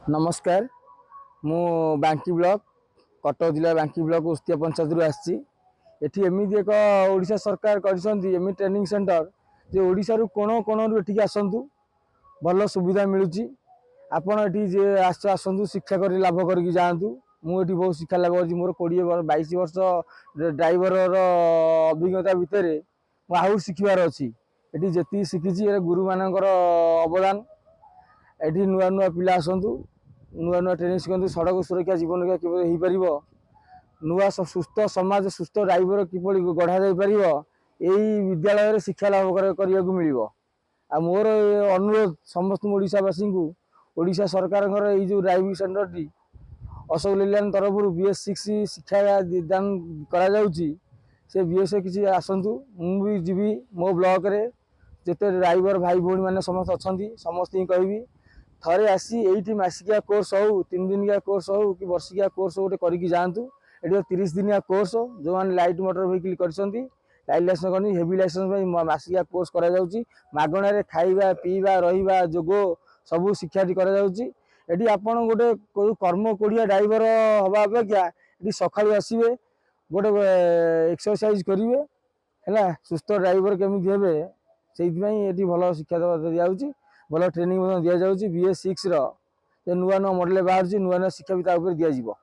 नमस्कार मु बांकी ब्लॉक कटक जिला बांकी ब्लॉक उस्तिया पंचायत रु आसी एठी एमती एक ओडिशा सरकार करमी ट्रेनिंग सेंटर जे ओडिशा रु कोण कोण रु एठी आसतु भल सुविधा मिलूँ आपण एठी जे आसतु शिक्षा कर लाभ करके जातु मुझे बहुत शिक्षा लाभ कर मोर 20-22 वर्ष ड्राइवर अभिज्ञता भितर आहु शिखबार अच्छी ये जी शिखी गुरु मानकर अवदान एठी नुआ नुआ पिला आसतु नुआ नुआ ट्रेनिंग शिखु सड़क सुरक्षा जीवन रक्षा किपर हो नुआ सुस्थ समाज सुस्थ ड्राइवर किपर गढ़ा जापर यही विद्यालय शिक्षा लाभ करने को मिल मोर अनुरोध समस्त ओडावासी को ओडिशा सरकार जो driving centre T Ashok Leyland तरफ BS6 शिक्षा दान से BS किसी आसतु मुझे जीवी मो ब्लॉक रे जिते ड्राइवर भाई भौणी मैंने समस्त अच्छा समस्त ही कहि थरे आसी ये मसिकिया कोर्स हो 3 दिनिया कोर्स हो कि वर्षिकिया कोर्स गोटे करके जातु ये 30 दिनिया कोर्स जो मैंने लाइट मोटर व्हीकल कर लाइट लाइसेंस कर हेवी लाइसेंस मसिकिया कोर्स करगणार खाइबा पीवा रहा जोग सबू शिक्षा ये आपड़ गोटे कर्म कोड़िया ड्राइवर हवा अपेक्षा ये सका आसवे गोटे एक्सरसाइज करेंगे है सुस्थ ड्राइवर केमी हे से भल शिक्षा दि भल ट्रेनिंग दि जाऊँगी BS6 नुआ नुआ मॉडल बाहर नुआ नुआ शिक्षा भी दि जाव।